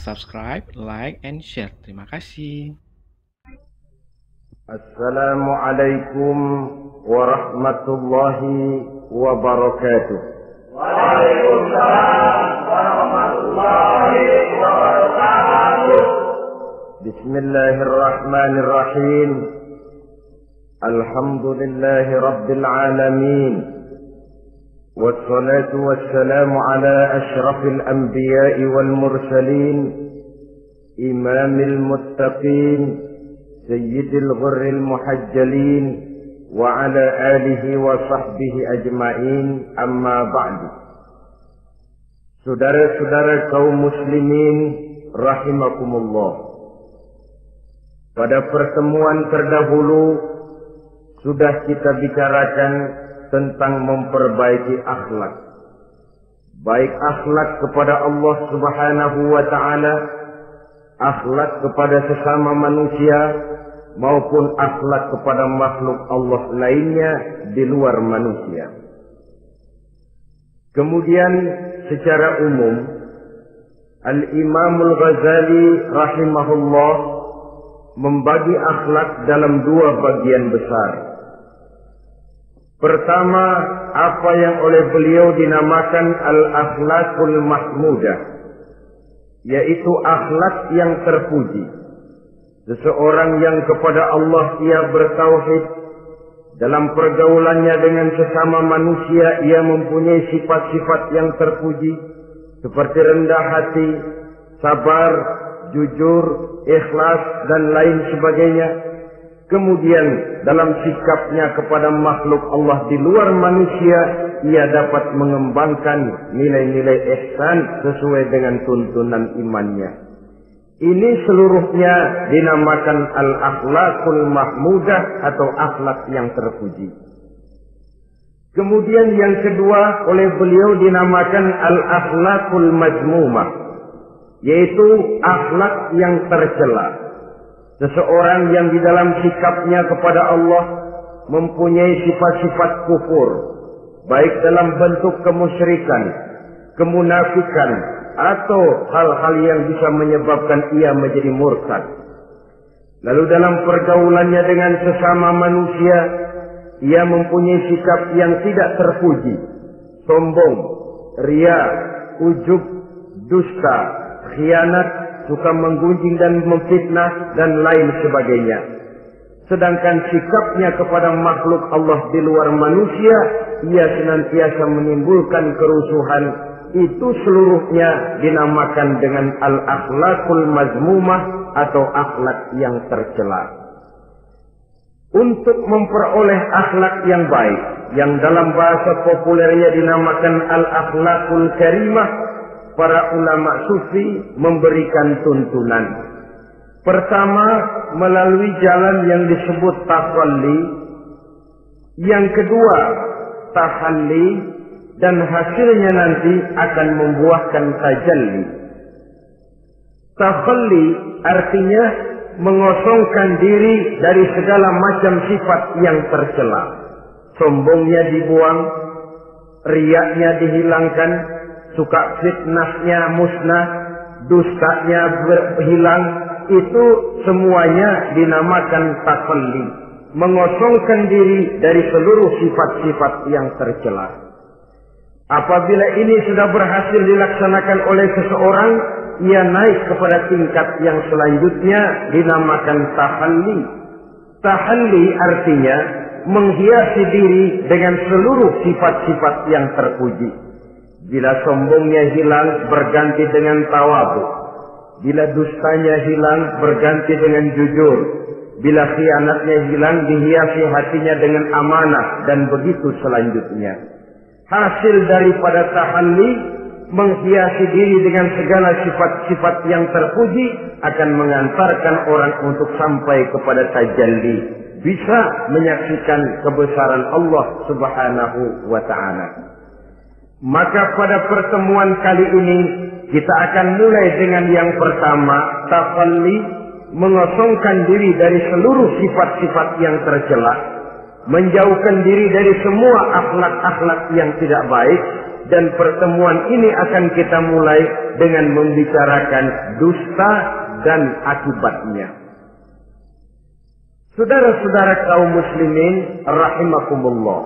subscribe, like, and share. Terima kasih. Assalamualaikum warahmatullahi wabarakatuh. Waalaikumsalam warahmatullahi wabarakatuh. Bismillahirrahmanirrahim. Alhamdulillahi rabbil alamin. Wassalatu wassalamu ala ashrafil anbiya'i wal mursalin, imamil muttaqin, sayyidil ghurril muhajjalin, wa ala alihi wa sahbihi ajma'in, amma ba'du. Saudara-saudara kaum muslimin rahimakumullah, pada pertemuan terdahulu sudah kita bicarakan tentang memperbaiki akhlak, baik akhlak kepada Allah Subhanahu wa ta'ala, akhlak kepada sesama manusia, maupun akhlak kepada makhluk Allah lainnya di luar manusia. Kemudian secara umum Al-Imamul Ghazali rahimahullah membagi akhlak dalam dua bagian besar. Pertama, apa yang oleh beliau dinamakan al-akhlakul mahmudah, yaitu akhlak yang terpuji. Seseorang yang kepada Allah ia bertauhid, dalam pergaulannya dengan sesama manusia ia mempunyai sifat-sifat yang terpuji, seperti rendah hati, sabar, jujur, ikhlas, dan lain sebagainya. Kemudian dalam sikapnya kepada makhluk Allah di luar manusia, ia dapat mengembangkan nilai-nilai ihsan sesuai dengan tuntunan imannya. Ini seluruhnya dinamakan al-akhlakul mahmudah atau akhlak yang terpuji. Kemudian yang kedua oleh beliau dinamakan al-akhlakul mazmumah, yaitu akhlak yang tercela. Seseorang yang di dalam sikapnya kepada Allah mempunyai sifat-sifat kufur, baik dalam bentuk kemusyrikan, kemunafikan, atau hal-hal yang bisa menyebabkan ia menjadi murtad. Lalu dalam pergaulannya dengan sesama manusia, ia mempunyai sikap yang tidak terpuji, sombong, ria, ujub, dusta, khianat, suka menggunjing dan memfitnah, dan lain sebagainya. Sedangkan sikapnya kepada makhluk Allah di luar manusia, ia senantiasa menimbulkan kerusuhan. Itu seluruhnya dinamakan dengan al-akhlakul mazmumah atau akhlak yang tercela. Untuk memperoleh akhlak yang baik, yang dalam bahasa populernya dinamakan al-akhlakul karimah, para ulama sufi memberikan tuntunan. Pertama, melalui jalan yang disebut tafalli. Yang kedua, tahalli. Dan hasilnya nanti akan membuahkan tajalli. Tafalli artinya mengosongkan diri dari segala macam sifat yang tercela. Sombongnya dibuang, riaknya dihilangkan, suka fitnahnya musnah, dustanya berhilang. Itu semuanya dinamakan tafalli, mengosongkan diri dari seluruh sifat-sifat yang tercela. Apabila ini sudah berhasil dilaksanakan oleh seseorang, ia naik kepada tingkat yang selanjutnya dinamakan tahalli. Tahalli artinya menghiasi diri dengan seluruh sifat-sifat yang terpuji. Bila sombongnya hilang, berganti dengan tawadhu. Bila dustanya hilang, berganti dengan jujur. Bila khianatnya hilang, dihiasi hatinya dengan amanah, dan begitu selanjutnya. Hasil daripada tahalli, menghiasi diri dengan segala sifat-sifat yang terpuji, akan mengantarkan orang untuk sampai kepada tajalli, bisa menyaksikan kebesaran Allah Subhanahu wa ta'ala. Maka pada pertemuan kali ini kita akan mulai dengan yang pertama, tafalli, mengosongkan diri dari seluruh sifat-sifat yang tercela, menjauhkan diri dari semua akhlak-akhlak yang tidak baik, dan pertemuan ini akan kita mulai dengan membicarakan dusta dan akibatnya. Saudara-saudara kaum muslimin rahimakumullah.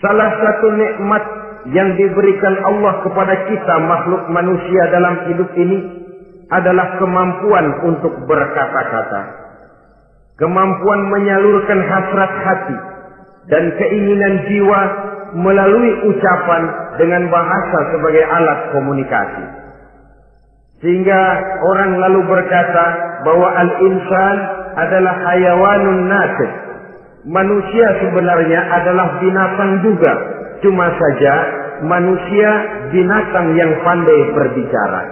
Salah satu nikmat yang diberikan Allah kepada kita makhluk manusia dalam hidup ini adalah kemampuan untuk berkata-kata. Kemampuan menyalurkan hasrat hati dan keinginan jiwa melalui ucapan dengan bahasa sebagai alat komunikasi. Sehingga orang lalu berkata bahwa al-insan adalah hayawanun natiq. Manusia sebenarnya adalah binatang juga. Cuma saja manusia binatang yang pandai berbicara.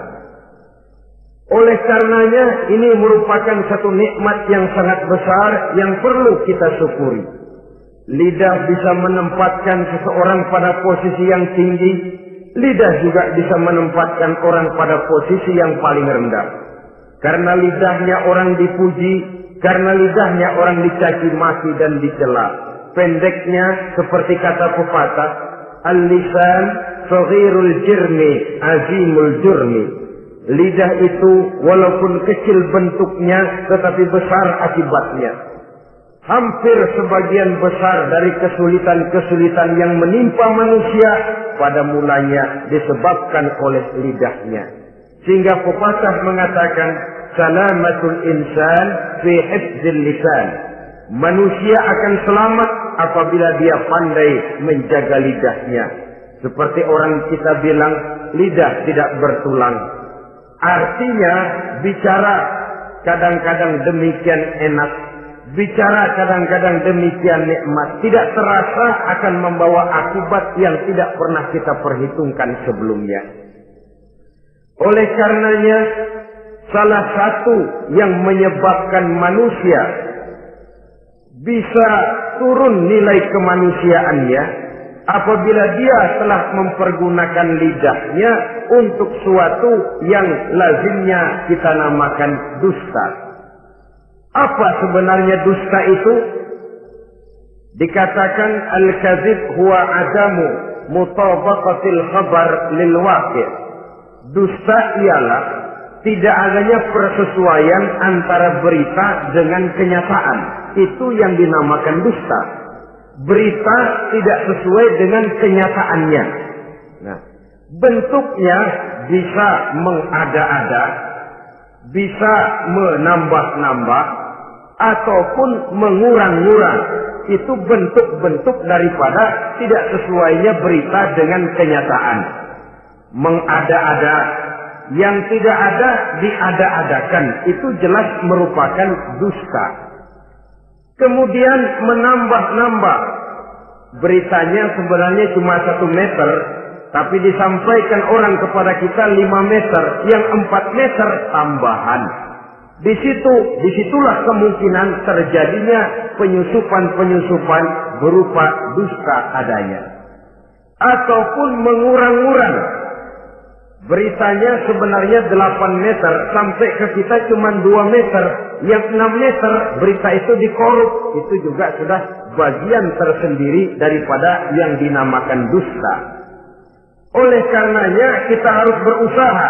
Oleh karenanya ini merupakan satu nikmat yang sangat besar yang perlu kita syukuri. Lidah bisa menempatkan seseorang pada posisi yang tinggi. Lidah juga bisa menempatkan orang pada posisi yang paling rendah. Karena lidahnya orang dipuji, karena lidahnya orang dicaci maki dan dicela. Pendeknya seperti kata pepatah, al-lisan saghirul jirmi azimul jurmi. Lidah itu walaupun kecil bentuknya tetapi besar akibatnya. Hampir sebagian besar dari kesulitan-kesulitan yang menimpa manusia pada mulanya disebabkan oleh lidahnya. Sehingga pepatah mengatakan salamatul insan fi hifdzil lisan. Manusia akan selamat apabila dia pandai menjaga lidahnya. Seperti orang kita bilang, lidah tidak bertulang. Artinya bicara kadang-kadang demikian enak, bicara kadang-kadang demikian nikmat, tidak terasa akan membawa akibat yang tidak pernah kita perhitungkan sebelumnya. Oleh karenanya, salah satu yang menyebabkan manusia bisa turun nilai kemanusiaannya apabila dia telah mempergunakan lidahnya untuk suatu yang lazimnya kita namakan dusta. Apa sebenarnya dusta itu? Dikatakan al-kadzib huwa adamu mutabaqatil khabar lil waqi'. Dusta ialah tidak adanya persesuaian antara berita dengan kenyataan. Itu yang dinamakan dusta. Berita tidak sesuai dengan kenyataannya. Nah, bentuknya bisa mengada-ada, bisa menambah-nambah, ataupun mengurang-ngurang. Itu bentuk-bentuk daripada tidak sesuainya berita dengan kenyataan. Mengada-ada, yang tidak ada diada-adakan, itu jelas merupakan dusta. Kemudian menambah-nambah, beritanya sebenarnya cuma 1 meter, tapi disampaikan orang kepada kita 5 meter, yang 4 meter tambahan. Disitulah kemungkinan terjadinya penyusupan-penyusupan berupa dusta adanya. Ataupun mengurang-urang. Beritanya sebenarnya 8 meter, sampai ke kita cuma 2 meter. Yang 6 meter berita itu dikorup. Itu juga sudah bagian tersendiri daripada yang dinamakan dusta. Oleh karenanya kita harus berusaha.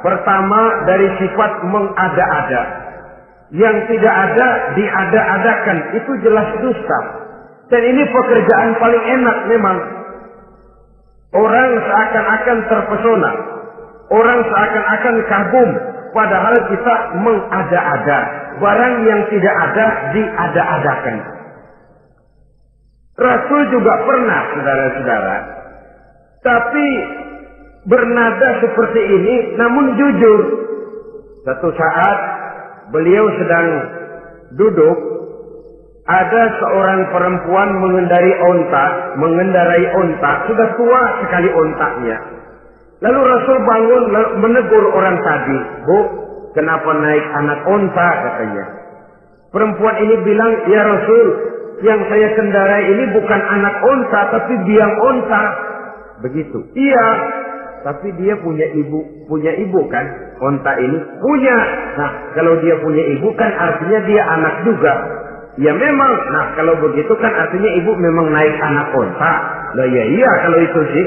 Pertama dari sifat mengada-ada. Yang tidak ada diada-adakan. Itu jelas dusta. Dan ini pekerjaan paling enak memang. Orang seakan-akan terpesona. Orang seakan-akan kagum. Padahal kita mengada-ada. Barang yang tidak ada diada-adakan. Rasul juga pernah, saudara-saudara. Tapi bernada seperti ini, namun jujur. Satu saat beliau sedang duduk. Ada seorang perempuan mengendarai onta. Sudah tua sekali ontanya. Lalu Rasul bangun menegur orang tadi. Bu, kenapa naik anak onta, katanya. Perempuan ini bilang, ya Rasul, yang saya kendarai ini bukan anak onta, tapi biang onta. Begitu. Iya, tapi dia punya ibu kan? Onta ini punya. Nah, kalau dia punya ibu kan artinya dia anak juga. Ya memang. Nah, kalau begitu kan artinya ibu memang naik anak onta. Lah ya iya kalau itu sih.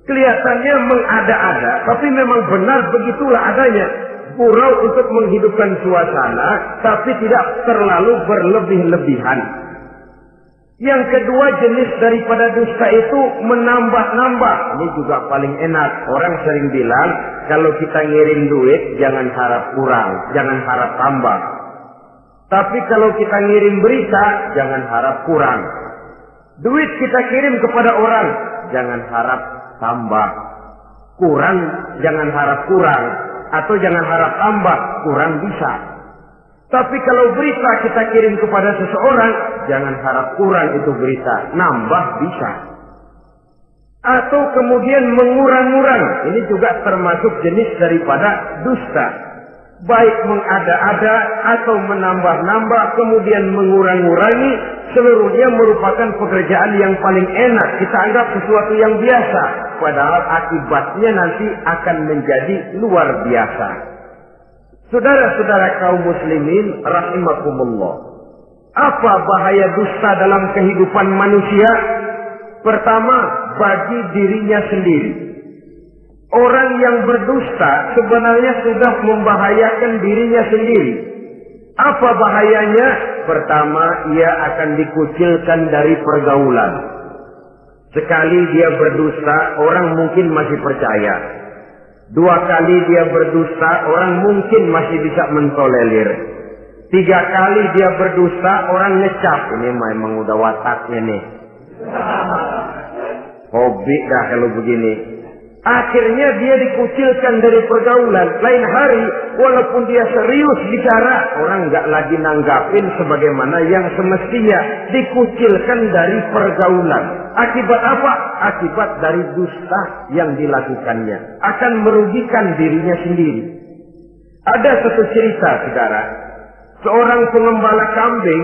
Kelihatannya mengada-ada, tapi memang benar begitulah adanya. Gurau untuk menghidupkan suasana, tapi tidak terlalu berlebih-lebihan. Yang kedua jenis daripada dusta itu menambah-nambah. Ini juga paling enak. Orang sering bilang, kalau kita ngirim duit, jangan harap kurang, jangan harap tambah. Tapi kalau kita ngirim berita, jangan harap kurang. Duit kita kirim kepada orang, jangan harap tambah. Kurang, jangan harap kurang. Atau jangan harap tambah, kurang bisa. Tapi kalau berita kita kirim kepada seseorang, jangan harap kurang itu berita, nambah bisa. Atau kemudian mengurang-urang, ini juga termasuk jenis daripada dusta. Baik mengada-ada atau menambah-nambah, kemudian mengurang-urangi, seluruhnya merupakan pekerjaan yang paling enak. Kita anggap sesuatu yang biasa, padahal akibatnya nanti akan menjadi luar biasa. Saudara-saudara kaum muslimin rahimakumullah. Apa bahaya dusta dalam kehidupan manusia? Pertama, bagi dirinya sendiri. Orang yang berdusta sebenarnya sudah membahayakan dirinya sendiri. Apa bahayanya? Pertama, ia akan dikucilkan dari pergaulan. Sekali dia berdusta, orang mungkin masih percaya. 2 kali dia berdusta, orang mungkin masih bisa mentolerir. 3 kali dia berdusta, orang ngecap. Ini memang udah wataknya nih. Hobi dah kalau begini. Akhirnya dia dikucilkan dari pergaulan. Lain hari, walaupun dia serius bicara, orang nggak lagi nanggapin sebagaimana yang semestinya. Dikucilkan dari pergaulan. Akibat apa? Akibat dari dusta yang dilakukannya. Akan merugikan dirinya sendiri. Ada satu cerita, saudara. Seorang pengembala kambing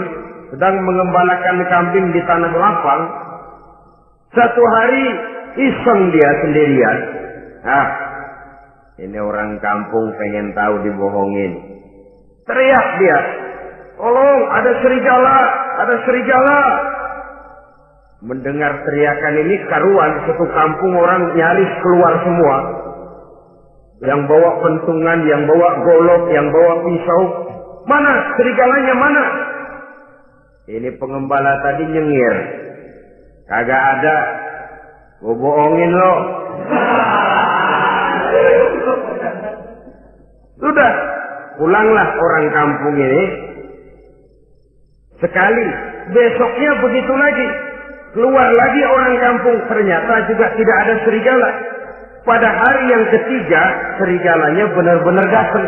sedang mengembalakan kambing di tanah lapang. Satu hari iseng dia sendirian. Ini orang kampung pengen tahu dibohongin. Teriak dia, tolong ada serigala, ada serigala. Mendengar teriakan ini karuan, satu kampung orang nyaris keluar semua. Yang bawa pentungan, yang bawa golok, yang bawa pisau. Mana serigalanya mana? Ini pengembala tadi nyengir. Kagak ada. Gue bohongin lo. Sudah, pulanglah orang kampung ini. Sekali, besoknya begitu lagi. Keluar lagi orang kampung, ternyata juga tidak ada serigala. Pada hari yang ketiga, serigalanya benar-benar datang.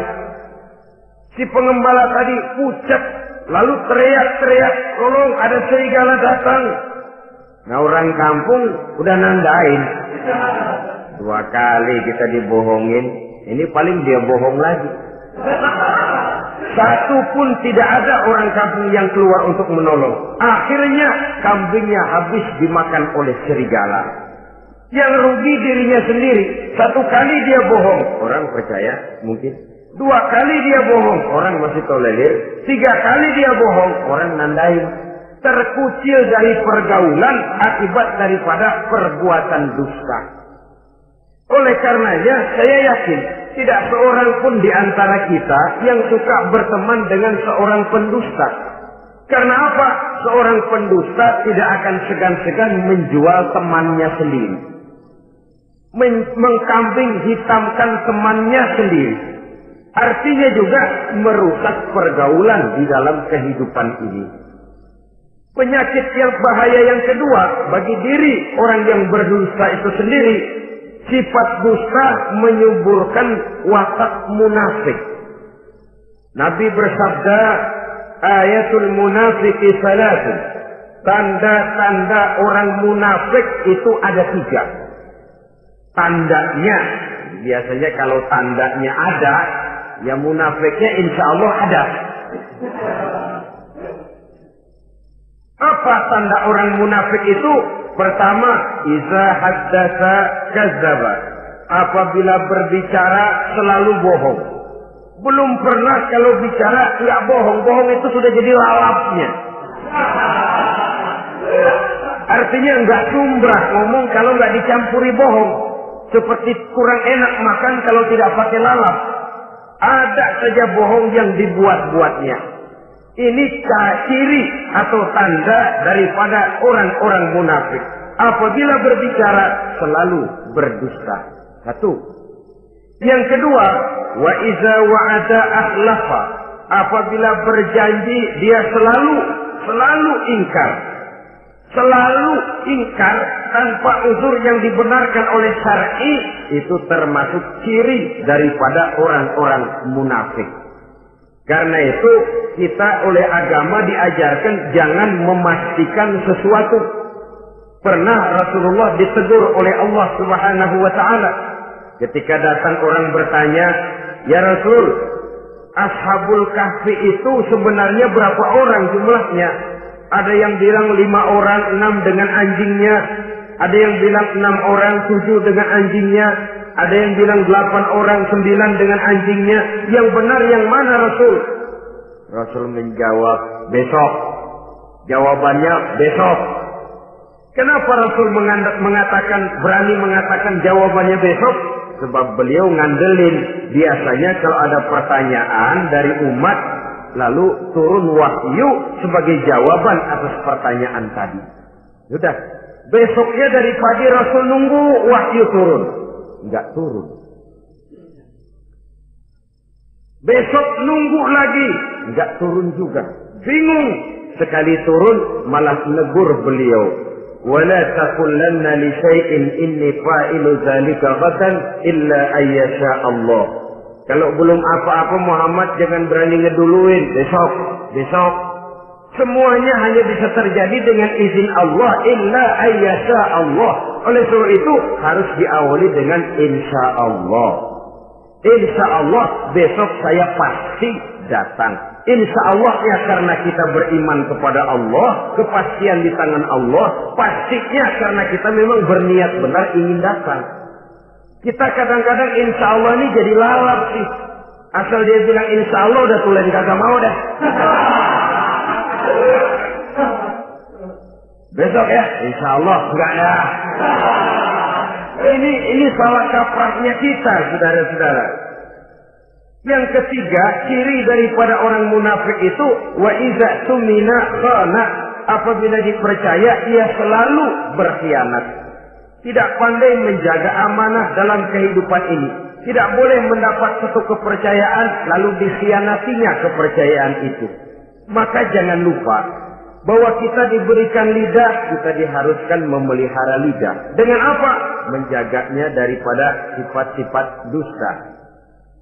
Si pengembala tadi pucat, lalu teriak-teriak, tolong ada serigala datang. Nah orang kampung udah nandain. 2 kali kita dibohongin, ini paling dia bohong lagi. Satu pun tidak ada orang kampung yang keluar untuk menolong. Akhirnya kambingnya habis dimakan oleh serigala. Yang rugi dirinya sendiri. 1 kali dia bohong, orang percaya mungkin. 2 kali dia bohong, orang masih tolerir. 3 kali dia bohong, orang nandain. Terkucil dari pergaulan akibat daripada perbuatan dusta. Oleh karenanya saya yakin tidak seorang pun di antara kita yang suka berteman dengan seorang pendusta. Karena apa? Seorang pendusta tidak akan segan-segan menjual temannya sendiri. Mengkambing hitamkan temannya sendiri. Artinya juga merusak pergaulan di dalam kehidupan ini. Penyakit yang bahaya yang kedua bagi diri orang yang berdusta itu sendiri, sifat dusta menyuburkan watak munafik. Nabi bersabda, ayatul munafiqi salatun. Tanda-tanda orang munafik itu ada 3. Tandanya, biasanya kalau tandanya ada, ya munafiknya insya Allah ada. Apa tanda orang munafik itu? Pertama, iza haddatsa kadzdzaba. Apabila berbicara selalu bohong. Belum pernah kalau bicara nggak bohong. Bohong itu sudah jadi lalapnya. Artinya nggak sumbrah ngomong kalau nggak dicampuri bohong. Seperti kurang enak makan kalau tidak pakai lalap. Ada saja bohong yang dibuat-buatnya. Ini ciri atau tanda daripada orang-orang munafik. Apabila berbicara selalu berdusta. Satu. Yang kedua, wa iza wa'ada akhlafa. Apabila berjanji dia selalu ingkar. Selalu ingkar tanpa uzur yang dibenarkan oleh syar'i, itu termasuk ciri daripada orang-orang munafik. Karena itu kita oleh agama diajarkan jangan memastikan sesuatu. Pernah Rasulullah ditegur oleh Allah Subhanahu wa taala ketika datang orang bertanya, "Ya Rasul, Ashabul Kahfi itu sebenarnya berapa orang jumlahnya?" Ada yang bilang 5 orang, 6 dengan anjingnya. Ada yang bilang 6 orang, 7 dengan anjingnya. Ada yang bilang 8 orang, 9 dengan anjingnya. Yang benar yang mana Rasul? Rasul menjawab, besok. Jawabannya besok. Kenapa Rasul berani mengatakan jawabannya besok? Sebab beliau ngandelin. Biasanya kalau ada pertanyaan dari umat, lalu turun wahyu sebagai jawaban atas pertanyaan tadi. Sudah. Besoknya dari pagi Rasul nunggu wahyu turun. Enggak turun. Besok nunggu lagi. Enggak turun juga. Bingung. Sekali turun malah negur beliau. Wala taqulanna li syai'in inni fa'ilu dzalika ghadan illa ayyasha Allah. Kalau belum apa-apa Muhammad jangan berani ngeduluin. Besok. Semuanya hanya bisa terjadi dengan izin Allah. Illa ayyasha Allah. Oleh sebab itu harus diawali dengan insya Allah. Insya Allah besok saya pasti datang. Insya Allah ya karena kita beriman kepada Allah. Kepastian di tangan Allah. Pastinya karena kita memang berniat benar ingin datang. Kita kadang-kadang insya Allah ini jadi lalap sih. Asal dia bilang insya Allah udah tulen kagak mau dah. Besok ya, insya Allah enggak ya. Ini salah kaprahnya kita, saudara-saudara. Yang ketiga, ciri daripada orang munafik itu wa iza tumina khana. Apabila dipercaya ia selalu berkhianat. Tidak pandai menjaga amanah dalam kehidupan ini. Tidak boleh mendapat satu kepercayaan lalu dikhianatinya kepercayaan itu. Maka jangan lupa bahwa kita diberikan lidah, kita diharuskan memelihara lidah. Dengan apa? Menjaganya daripada sifat-sifat dusta.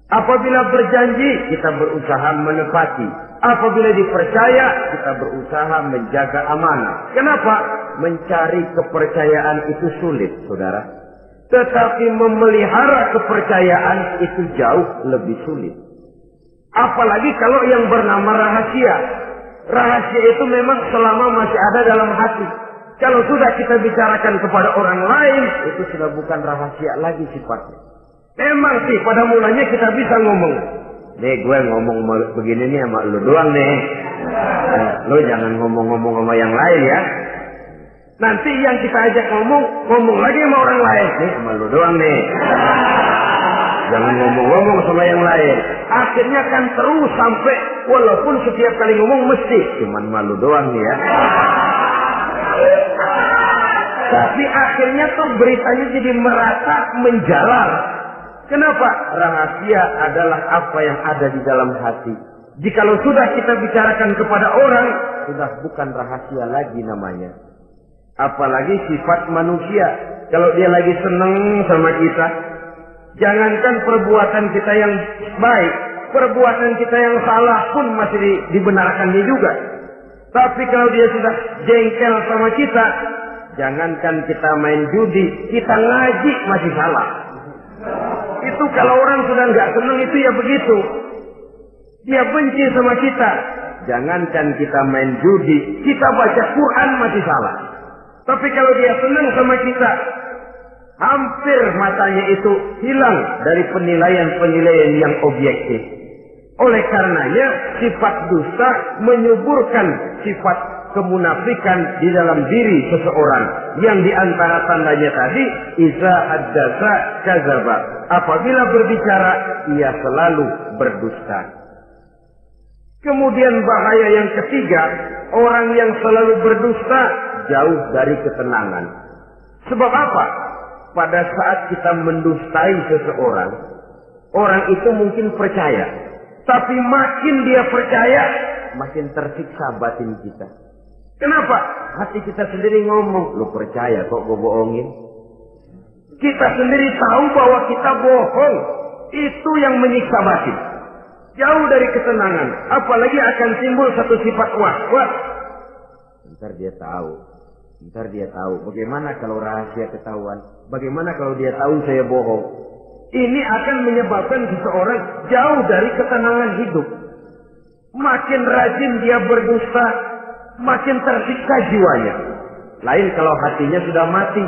Apabila berjanji, kita berusaha menepati. Apabila dipercaya, kita berusaha menjaga amanah. Kenapa? Mencari kepercayaan itu sulit, saudara. Tetapi memelihara kepercayaan itu jauh lebih sulit. Apalagi kalau yang bernama rahasia. Rahasia itu memang selama masih ada dalam hati. Kalau sudah kita bicarakan kepada orang lain, itu sudah bukan rahasia lagi sifatnya. Memang sih pada mulanya kita bisa ngomong. Nih gue ngomong begini nih sama lu doang nih. Lu jangan ngomong-ngomong sama yang lain ya. Nanti yang kita ajak ngomong lagi sama orang lain. Nih sama lu doang nih. Jangan ngomong-ngomong sama yang lain. Akhirnya kan terus sampai walaupun setiap kali ngomong mesti cuman malu doang nih ya. Tapi akhirnya tuh beritanya jadi merata menjalar. Kenapa? Rahasia adalah apa yang ada di dalam hati. Jikalau sudah kita bicarakan kepada orang, sudah bukan rahasia lagi namanya. Apalagi sifat manusia. Kalau dia lagi seneng sama kita, jangankan perbuatan kita yang baik, perbuatan kita yang salah pun masih dibenarkannya juga. Tapi kalau dia sudah jengkel sama kita, jangankan kita main judi, kita ngaji masih salah. Itu kalau orang sudah nggak senang itu ya begitu. Dia benci sama kita. Jangankan kita main judi, kita baca Quran masih salah. Tapi kalau dia senang sama kita, hampir matanya itu hilang dari penilaian-penilaian yang objektif. Oleh karenanya sifat dusta menyuburkan sifat kemunafikan di dalam diri seseorang, yang di antara tandanya tadi iza haddasa kadzaba, apabila berbicara ia selalu berdusta. Kemudian bahaya yang ketiga, orang yang selalu berdusta jauh dari ketenangan. Sebab apa? Pada saat kita mendustai seseorang, orang itu mungkin percaya, tapi makin dia percaya, makin tersiksa batin kita. Kenapa? Hati kita sendiri ngomong, lu percaya kok gue bohongin? Kita sendiri tahu bahwa kita bohong. Itu yang menyiksa batin. Jauh dari ketenangan. Apalagi akan timbul satu sifat was-was. Ntar dia tahu. Bagaimana kalau rahasia ketahuan? Bagaimana kalau dia tahu saya bohong? Ini akan menyebabkan seseorang jauh dari ketenangan hidup. Makin rajin dia berdusta, makin tersiksa jiwanya. Lain kalau hatinya sudah mati.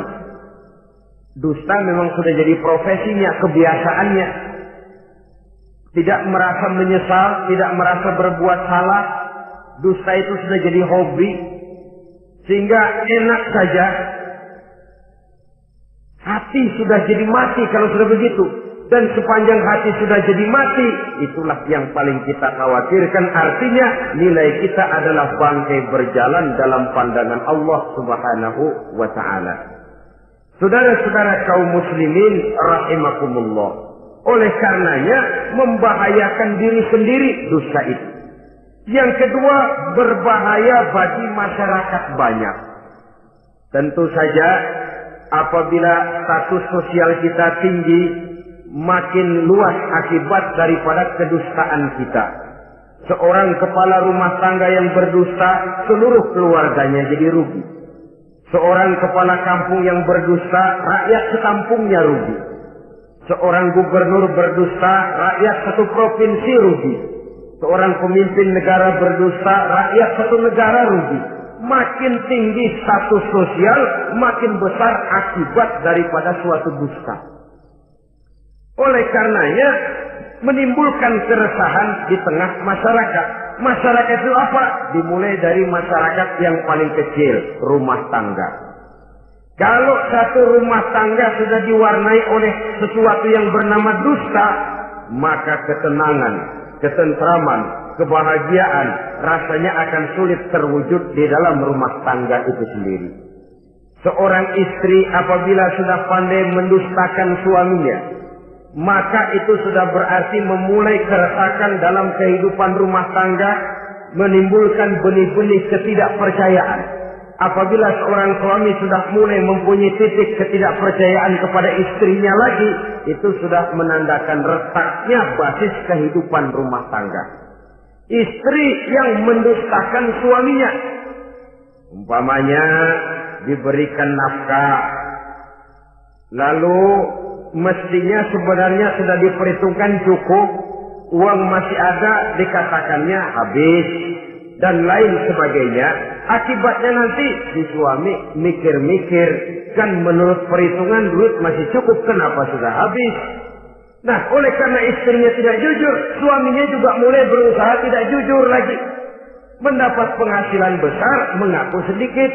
Dusta memang sudah jadi profesinya, kebiasaannya. Tidak merasa menyesal, tidak merasa berbuat salah. Dusta itu sudah jadi hobi. Sehingga enak saja. Hati sudah jadi mati kalau sudah begitu. Dan sepanjang hati sudah jadi mati, itulah yang paling kita khawatirkan. Artinya nilai kita adalah bangkai berjalan dalam pandangan Allah Subhanahu wa ta'ala. Saudara-saudara kaum muslimin rahimakumullah. Oleh karenanya membahayakan diri sendiri dusta itu. Yang kedua, berbahaya bagi masyarakat banyak. Tentu saja apabila status sosial kita tinggi, makin luas akibat daripada kedustaan kita. Seorang kepala rumah tangga yang berdusta, seluruh keluarganya jadi rugi. Seorang kepala kampung yang berdusta, rakyat sekampungnya rugi. Seorang gubernur berdusta, rakyat satu provinsi rugi. Seorang pemimpin negara berdusta, rakyat satu negara rugi. Makin tinggi status sosial, makin besar akibat daripada suatu dusta. Oleh karenanya menimbulkan keresahan di tengah masyarakat. Masyarakat itu apa? Dimulai dari masyarakat yang paling kecil, rumah tangga. Kalau satu rumah tangga sudah diwarnai oleh sesuatu yang bernama dusta, maka ketenangan, ketentraman, kebahagiaan rasanya akan sulit terwujud di dalam rumah tangga itu sendiri. Seorang istri apabila sudah pandai mendustakan suaminya, maka itu sudah berarti memulai keresakan dalam kehidupan rumah tangga, menimbulkan benih-benih ketidakpercayaan. Apabila seorang suami sudah mulai mempunyai titik ketidakpercayaan kepada istrinya lagi, itu sudah menandakan retaknya basis kehidupan rumah tangga. Istri yang mendustakan suaminya, umpamanya diberikan nafkah, lalu mestinya sebenarnya sudah diperhitungkan cukup, uang masih ada, dikatakannya habis, dan lain sebagainya. Akibatnya nanti si suami mikir-mikir, kan menurut perhitungan duit masih cukup, kenapa sudah habis? Nah, oleh karena istrinya tidak jujur, suaminya juga mulai berusaha tidak jujur lagi. Mendapat penghasilan besar, mengaku sedikit.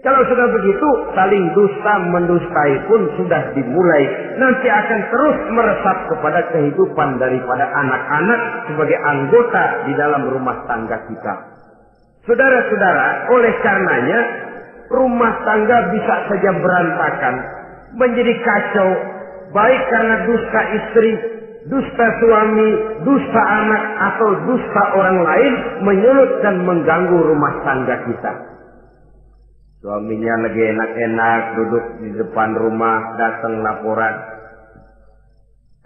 Kalau sudah begitu, saling dusta mendustai pun sudah dimulai. Nanti akan terus meresap kepada kehidupan daripada anak-anak sebagai anggota di dalam rumah tangga kita. Saudara-saudara, oleh karenanya rumah tangga bisa saja berantakan, menjadi kacau, baik karena dusta istri, dusta suami, dusta anak, atau dusta orang lain menyulut dan mengganggu rumah tangga kita. Suaminya lagi enak-enak duduk di depan rumah, datang laporan.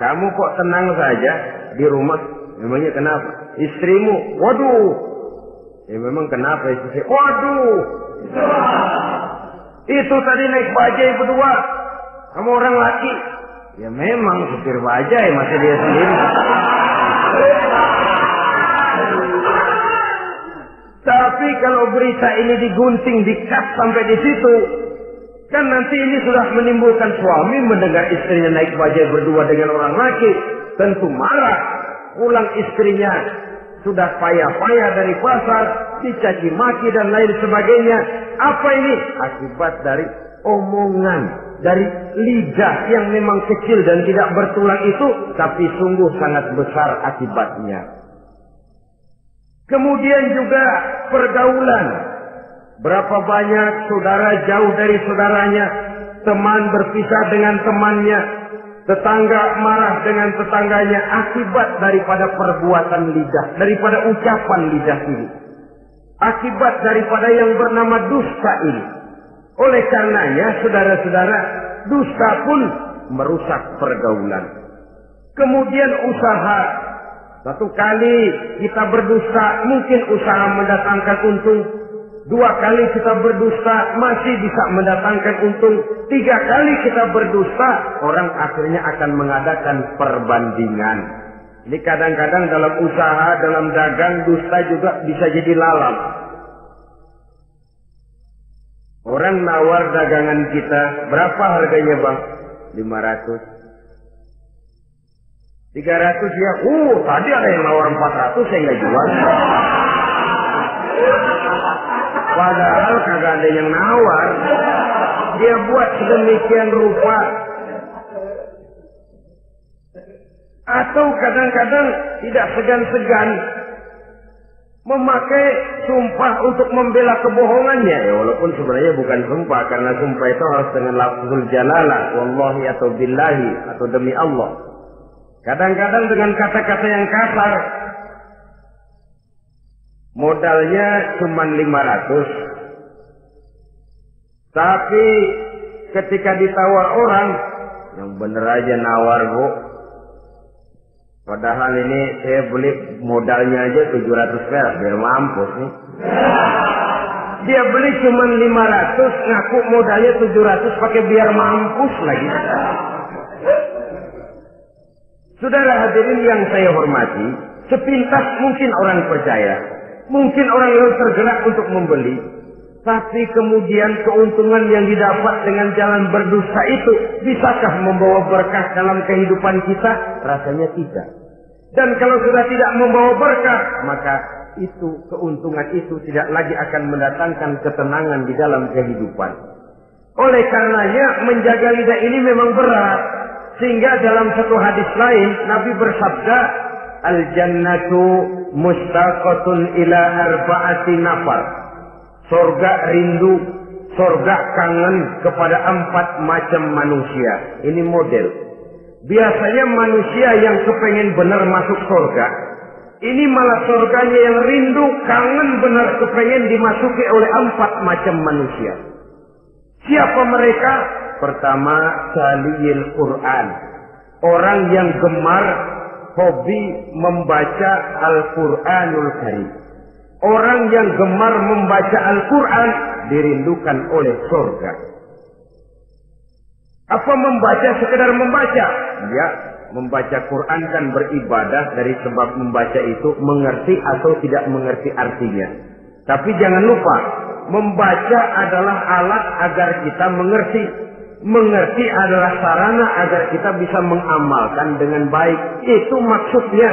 Kamu kok tenang saja di rumah? Memangnya kenapa? Istrimu, waduh. Ya memang kenapa istri? Waduh. Itu tadi naik bajai berdua. Kamu orang laki. Ya memang supir bajai, masih dia sendiri. Tapi kalau berita ini digunting, dikat sampai di situ, kan nanti ini sudah menimbulkan suami mendengar istrinya naik bajai berdua dengan orang laki, tentu marah. Pulang istrinya sudah payah-payah dari pasar, dicaci maki dan lain sebagainya. Apa ini? Akibat dari omongan, dari lidah yang memang kecil dan tidak bertulang itu, tapi sungguh sangat besar akibatnya. Kemudian juga pergaulan. Berapa banyak saudara jauh dari saudaranya, teman berpisah dengan temannya, tetangga marah dengan tetangganya akibat daripada perbuatan lidah, daripada ucapan lidah ini. Akibat daripada yang bernama dusta ini. Oleh karenanya, saudara-saudara, dusta pun merusak pergaulan. Kemudian usaha. Satu kali kita berdusta, mungkin usaha mendatangkan untung. 2 kali kita berdusta, masih bisa mendatangkan untung. 3 kali kita berdusta, orang akhirnya akan mengadakan perbandingan. Ini kadang-kadang dalam usaha, dalam dagang, dusta juga bisa jadi lalat. Orang nawar dagangan kita, berapa harganya bang? 500. 300 ya, tadi ada yang nawar 400, saya nggak jual. Padahal kagak ada yang nawar. Dia buat sedemikian rupa. Atau kadang-kadang tidak segan-segan memakai sumpah untuk membela kebohongannya. Ya, walaupun sebenarnya bukan sumpah, karena sumpah itu harus dengan lafzul jalalah, wallahi atau billahi atau demi Allah. Kadang-kadang dengan kata-kata yang kasar. Modalnya cuma 500. Tapi ketika ditawar orang, yang bener aja nawar bu. Padahal ini saya beli modalnya aja 700 perak, biar mampus nih. Dia beli cuma 500, ngaku modalnya 700 pakai biar mampus lagi. Saudara hadirin yang saya hormati, sepintas mungkin orang percaya, mungkin orang yang tergerak untuk membeli, tapi kemudian keuntungan yang didapat dengan jalan berdusta itu bisakah membawa berkah dalam kehidupan kita? Rasanya tidak. Dan kalau sudah tidak membawa berkah, maka itu keuntungan itu tidak lagi akan mendatangkan ketenangan di dalam kehidupan. Oleh karenanya menjaga lidah ini memang berat. Sehingga dalam satu hadis lain Nabi bersabda, al-jannatu mustaqatun ila arba'ati nafar. Surga rindu, surga kangen kepada 4 macam manusia. Ini model. Biasanya manusia yang kepengen benar masuk surga, ini malah surganya yang rindu, kangen benar kepengen dimasuki oleh 4 macam manusia. Siapa mereka? Pertama, taliyil Quran. Orang yang gemar, hobi membaca Al-Quranul Karim. Orang yang gemar membaca Al-Quran dirindukan oleh surga. Apa membaca sekedar membaca? Ya, membaca Quran kan beribadah, dari sebab membaca itu mengerti atau tidak mengerti artinya. Tapi jangan lupa, membaca adalah alat agar kita mengerti. Mengerti adalah sarana agar kita bisa mengamalkan dengan baik. Itu maksudnya.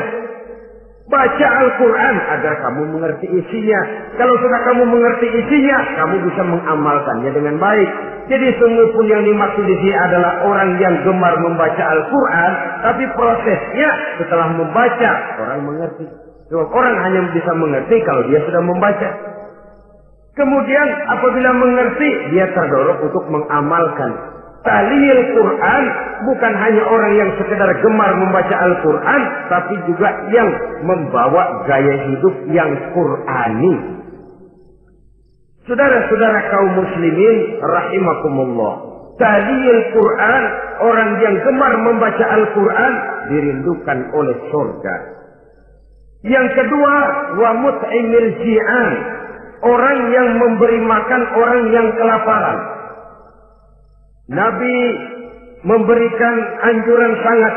Baca Al-Quran agar kamu mengerti isinya. Kalau sudah kamu mengerti isinya, kamu bisa mengamalkannya dengan baik. Jadi sungguh pun yang dimaksud di sini adalah orang yang gemar membaca Al-Quran, tapi prosesnya setelah membaca, orang mengerti. Sebab orang hanya bisa mengerti kalau dia sudah membaca. Kemudian apabila mengerti, dia terdorong untuk mengamalkan. Taliyil Quran bukan hanya orang yang sekedar gemar membaca Al-Quran, tapi juga yang membawa gaya hidup yang Qurani. Saudara-saudara kaum muslimin rahimakumullah, taliyil Quran, orang yang gemar membaca Al-Quran dirindukan oleh surga. Yang kedua, wa mut'imil ji'an, orang yang memberi makan orang yang kelaparan. Nabi memberikan anjuran sangat.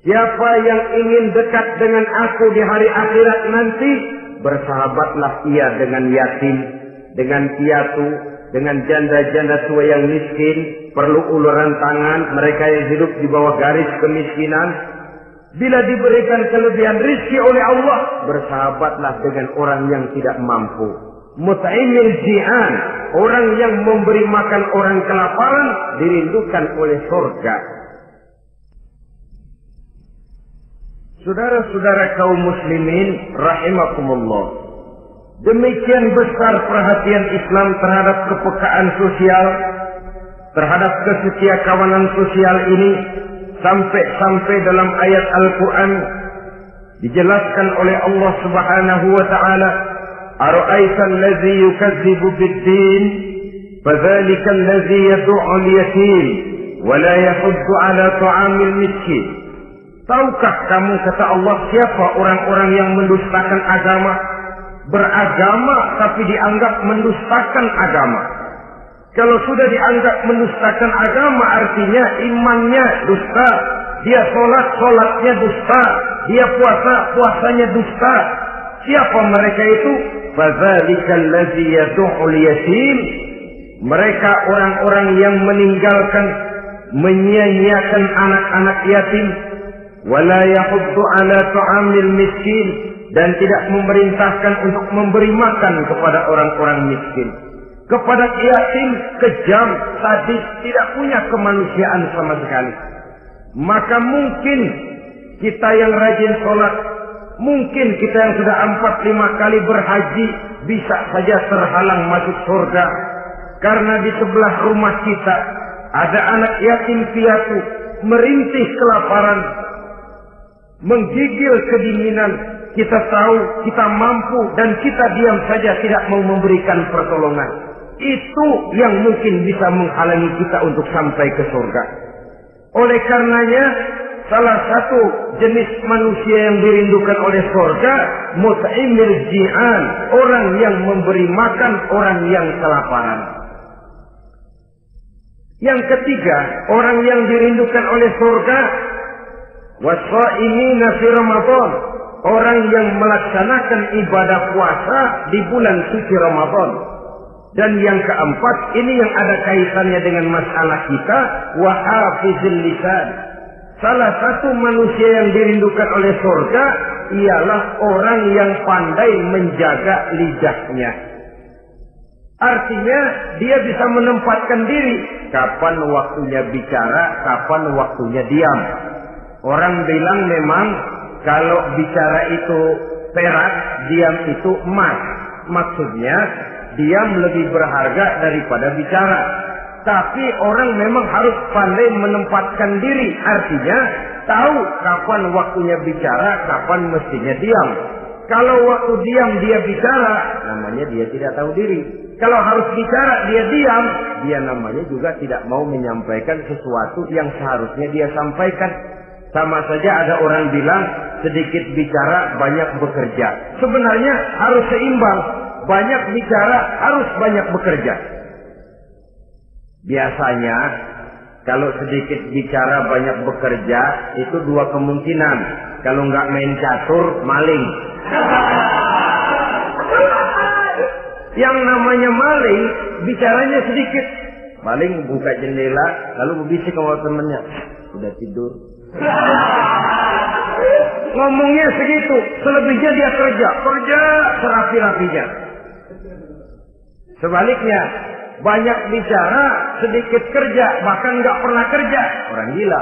Siapa yang ingin dekat dengan aku di hari akhirat nanti, bersahabatlah ia dengan yatim, dengan piatu, dengan janda-janda tua yang miskin, perlu uluran tangan, mereka yang hidup di bawah garis kemiskinan. Bila diberikan kelebihan rizki oleh Allah, bersahabatlah dengan orang yang tidak mampu. Mut'imil ji'an, orang yang memberi makan orang kelaparan, dirindukan oleh surga. Saudara-saudara kaum muslimin rahimakumullah, demikian besar perhatian Islam terhadap kepekaan sosial, terhadap kesetiakawanan sosial ini, sampai dalam ayat Al-Quran dijelaskan oleh Allah Subhanahu wa ta'ala, ara'aita allazi yukadzibu bid-din fadzalika allazi yad'ul yatim wa la yahuddu ala ta'amil miskin. Tahukah kamu, kata Allah, siapa orang-orang yang mendustakan agama, beragama tapi dianggap mendustakan agama? Kalau sudah dianggap mendustakan agama, artinya imannya dusta, dia sholatnya dusta, dia puasanya dusta. Siapa mereka itu? Fadzalikal ladzi yad'ul yatim. Mereka orang-orang yang meninggalkan, menyia-nyiakan anak-anak yatim, wala yahuddu ala ta'amil miskin, dan tidak memerintahkan untuk memberi makan kepada orang-orang miskin. Kepada yatim kejam, sadis, tidak punya kemanusiaan sama sekali. Maka mungkin kita yang rajin sholat, mungkin kita yang sudah 4-5 kali berhaji, bisa saja terhalang masuk surga. Karena di sebelah rumah kita ada anak yatim piatu, merintih kelaparan, menggigil kedinginan. Kita tahu kita mampu dan kita diam saja, tidak mau memberikan pertolongan. Itu yang mungkin bisa menghalangi kita untuk sampai ke surga. Oleh karenanya, salah satu jenis manusia yang dirindukan oleh surga, mut'imil ji'an, orang yang memberi makan orang yang kelaparan. Yang ketiga, orang yang dirindukan oleh surga, wasa'imina fi Ramadan, orang yang melaksanakan ibadah puasa di bulan suci Ramadan. Dan yang keempat, ini yang ada kaitannya dengan masalah kita, wa hafizil lisan. Salah satu manusia yang dirindukan oleh surga ialah orang yang pandai menjaga lidahnya. Artinya dia bisa menempatkan diri, kapan waktunya bicara, kapan waktunya diam. Orang bilang memang kalau bicara itu perak, diam itu emas. Maksudnya diam lebih berharga daripada bicara. Tapi orang memang harus pandai menempatkan diri. Artinya tahu kapan waktunya bicara, kapan mestinya diam. Kalau waktu diam dia bicara, namanya dia tidak tahu diri. Kalau harus bicara dia diam, dia namanya juga tidak mau menyampaikan sesuatu yang seharusnya dia sampaikan. Sama saja ada orang bilang sedikit bicara banyak bekerja. Sebenarnya harus seimbang. Banyak bicara harus banyak bekerja. Biasanya kalau sedikit bicara banyak bekerja itu dua kemungkinan. Kalau nggak main catur, maling. Yang namanya maling, bicaranya sedikit. Maling buka jendela, lalu berbisik sama temennya. Udah tidur. Ngomongnya segitu, selebihnya dia kerja serapi-rapinya. Sebaliknya, banyak bicara, sedikit kerja, bahkan nggak pernah kerja. Orang gila.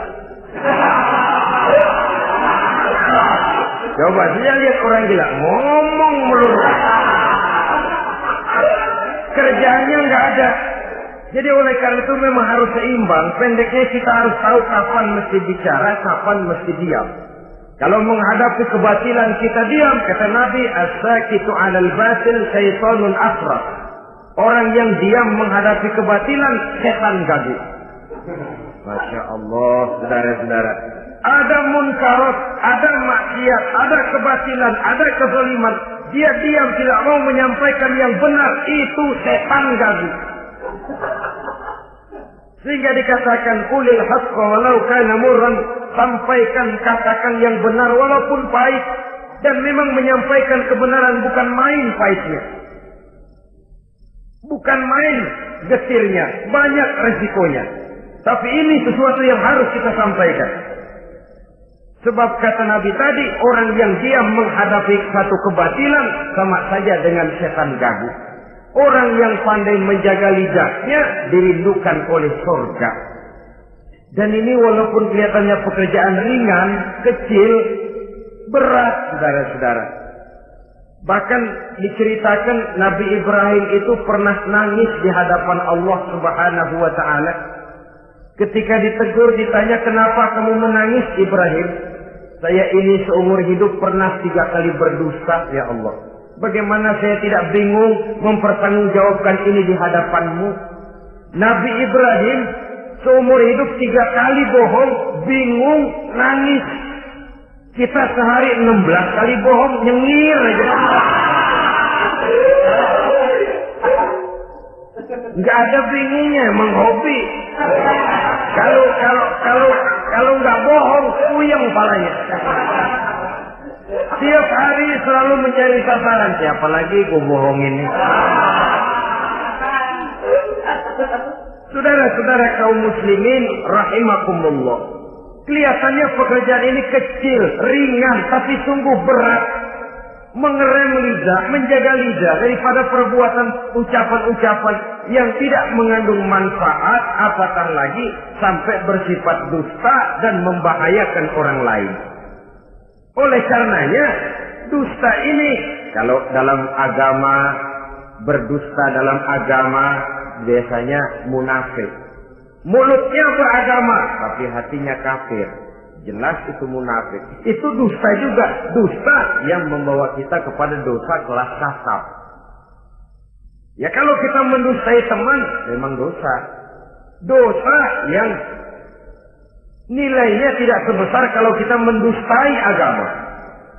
Coba saja lihat orang gila, ngomong melulu. Kerjanya nggak ada. Jadi oleh karena itu memang harus seimbang. Pendeknya kita harus tahu kapan mesti bicara, kapan mesti diam. Kalau menghadapi kebatilan kita diam, kata Nabi, as-sakitu 'alal batil syaitanun asraf. Orang yang diam menghadapi kebatilan, setan gagu. Masya Allah, saudara-saudara. Ada munkarat, ada maksiat, ada kebatilan, ada kezaliman. Dia diam, tidak mau menyampaikan yang benar. Itu setan gagu. Sehingga dikatakan, qulil haqqa walau kana murran. Sampaikan, katakan yang benar walaupun pahit. Dan memang menyampaikan kebenaran bukan main pahitnya. Bukan main getirnya, banyak resikonya. Tapi ini sesuatu yang harus kita sampaikan. Sebab kata Nabi tadi, orang yang diam menghadapi satu kebatilan sama saja dengan setan gagu. Orang yang pandai menjaga lidahnya dirindukan oleh surga. Dan ini walaupun kelihatannya pekerjaan ringan, kecil, berat, saudara-saudara. Bahkan diceritakan Nabi Ibrahim itu pernah nangis di hadapan Allah Subhanahu wa Ta'ala. Ketika ditegur, ditanya, kenapa kamu menangis Ibrahim? Saya ini seumur hidup pernah 3 kali berdusta, ya Allah. Bagaimana saya tidak bingung mempertanggungjawabkan ini di hadapanmu? Nabi Ibrahim seumur hidup 3 kali bohong, bingung, nangis. Kita sehari 16 kali bohong, nyengir aja. Nggak ada bingungnya, emang hobi. Kalau nggak bohong, puyeng palanya. Tiap hari selalu mencari sasaran. Siapa lagi gue bohongin ini? Saudara-saudara kaum muslimin rahimakumullah. Kelihatannya pekerjaan ini kecil, ringan, tapi sungguh berat. Mengerem lidah, menjaga lidah daripada perbuatan ucapan-ucapan yang tidak mengandung manfaat, apatah lagi sampai bersifat dusta dan membahayakan orang lain. Oleh karenanya, dusta ini, kalau dalam agama, berdusta dalam agama, biasanya munafik. Mulutnya beragama, tapi hatinya kafir. Jelas itu munafik. Itu dusta juga. Dusta yang membawa kita kepada dosa kelas kasar. Ya kalau kita mendustai teman, memang dosa. Dosa yang nilainya tidak sebesar kalau kita mendustai agama.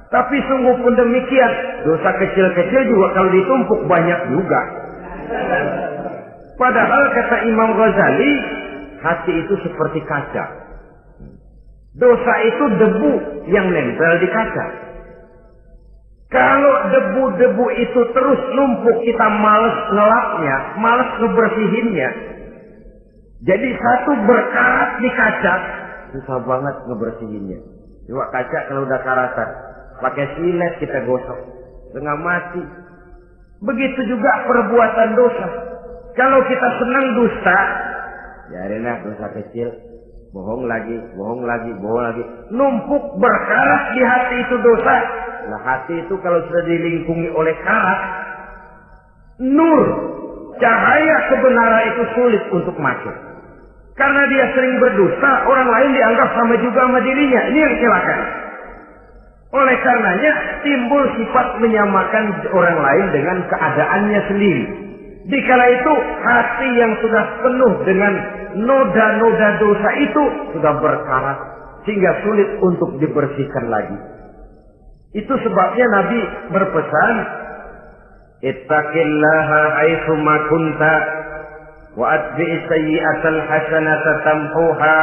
Tapi sungguh pun demikian, dosa kecil-kecil juga kalau ditumpuk banyak juga. Padahal kata Imam Ghazali, hati itu seperti kaca. Dosa itu debu yang nempel di kaca. Kalau debu-debu itu terus numpuk, kita males ngelapnya, males ngebersihinnya. Jadi satu berkarat di kaca, susah banget ngebersihinnya. Coba kaca kalau udah karatan, pakai silet kita gosok, setengah mati. Begitu juga perbuatan dosa. Kalau kita senang dusta, biarinlah dosa kecil. Bohong lagi, bohong lagi, bohong lagi. Numpuk berkarat di hati itu dosa. Nah hati itu kalau sudah dilingkungi oleh karat, nur, cahaya kebenaran itu sulit untuk masuk. Karena dia sering berdusta, orang lain dianggap sama juga sama dirinya. Ini yang silakan. Oleh karenanya timbul sifat menyamakan orang lain dengan keadaannya sendiri. Dikala itu hati yang sudah penuh dengan noda-noda dosa itu sudah berkarat sehingga sulit untuk dibersihkan lagi. Itu sebabnya Nabi berpesan, ittaqillaha haitsu ma kunta wa atbi'is sayyi'atal hasanata tamhuha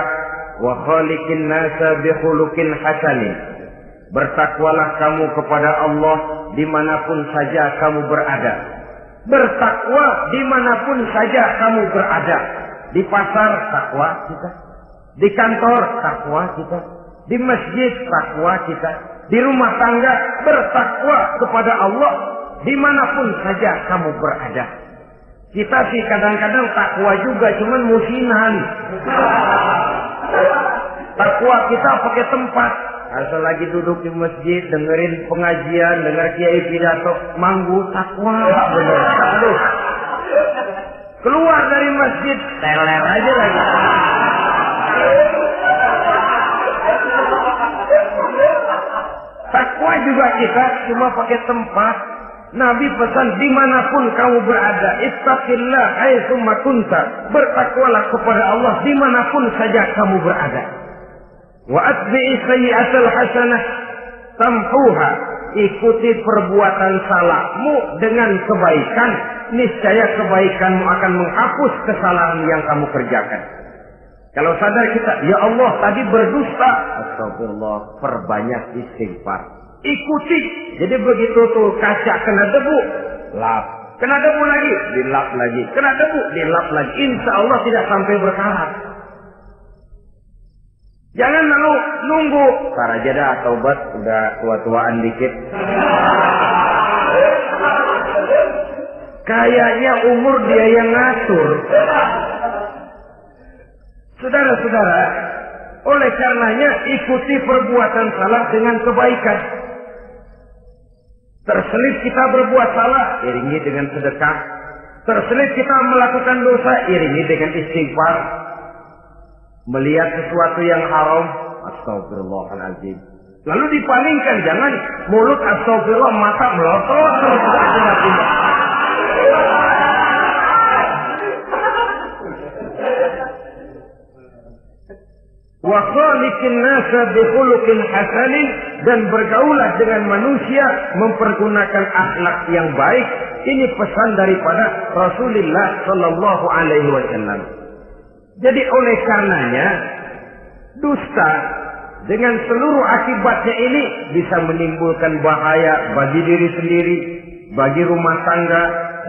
wa khaliqin nasa bi khuluqin hasanin. Bertakwalah kamu kepada Allah dimanapun saja kamu berada. Bertakwa dimanapun saja kamu berada. Di pasar takwa kita, di kantor takwa kita, di masjid takwa kita, di rumah tangga bertakwa kepada Allah dimanapun saja kamu berada. Kita sih kadang-kadang takwa juga, cuman musinan. Takwa kita pakai tempat. Asal lagi duduk di masjid, dengerin pengajian, denger kiai pidato, manggu takwa bener. Aduh. Keluar dari masjid, teler aja lagi. Takwa juga kita cuma pakai tempat. Nabi pesan dimanapun kamu berada, ittaqillah haitsu ma kunta. Bertakwalah kepada Allah dimanapun saja kamu berada. Wa atbi'i sayyi'atal hasanah tamhuha. Ikuti perbuatan salahmu dengan kebaikan, niscaya kebaikanmu akan menghapus kesalahan yang kamu kerjakan. Kalau sadar kita, ya Allah tadi berdusta, astagfirullah, perbanyak istighfar. Ikuti. Jadi begitu tuh kaca kena debu, lap. Kena debu lagi, dilap lagi. Kena debu, dilap lagi. Insya Allah tidak sampai berkarat. Jangan lalu nunggu. Ntar aja dah taubat, udah tua-tuaan dikit. Kayaknya umur dia yang ngatur. Saudara-saudara, oleh karenanya ikuti perbuatan salah dengan kebaikan. Terselip kita berbuat salah, iringi dengan sedekah. Terselip kita melakukan dosa, iringi dengan istighfar. Melihat sesuatu yang haram, astagfirullahaladzim. Lalu dipalingkan, jangan mulut astagfirullah, mata melotot terus. Wa khaliqin nasa bi khuluqin hasanin, dan bergaulah dengan manusia mempergunakan akhlak yang baik. Ini pesan daripada Rasulullah sallallahu alaihi wasallam. Jadi oleh karenanya dusta dengan seluruh akibatnya ini bisa menimbulkan bahaya bagi diri sendiri, bagi rumah tangga,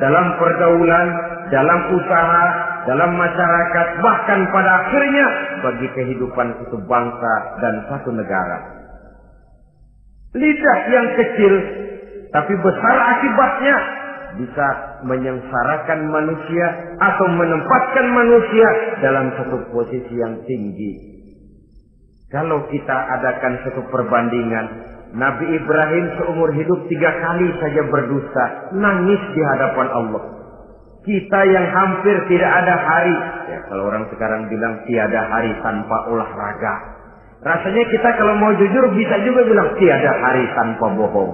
dalam pergaulan, dalam usaha, dalam masyarakat, bahkan pada akhirnya bagi kehidupan satu bangsa dan satu negara. Lidah yang kecil tapi besar akibatnya bisa menyengsarakan manusia atau menempatkan manusia dalam satu posisi yang tinggi. Kalau kita adakan satu perbandingan, Nabi Ibrahim seumur hidup 3 kali saja berdusta, nangis di hadapan Allah. Kita yang hampir tidak ada hari, ya kalau orang sekarang bilang tiada hari tanpa olahraga. Rasanya kita kalau mau jujur bisa juga bilang tiada hari tanpa bohong.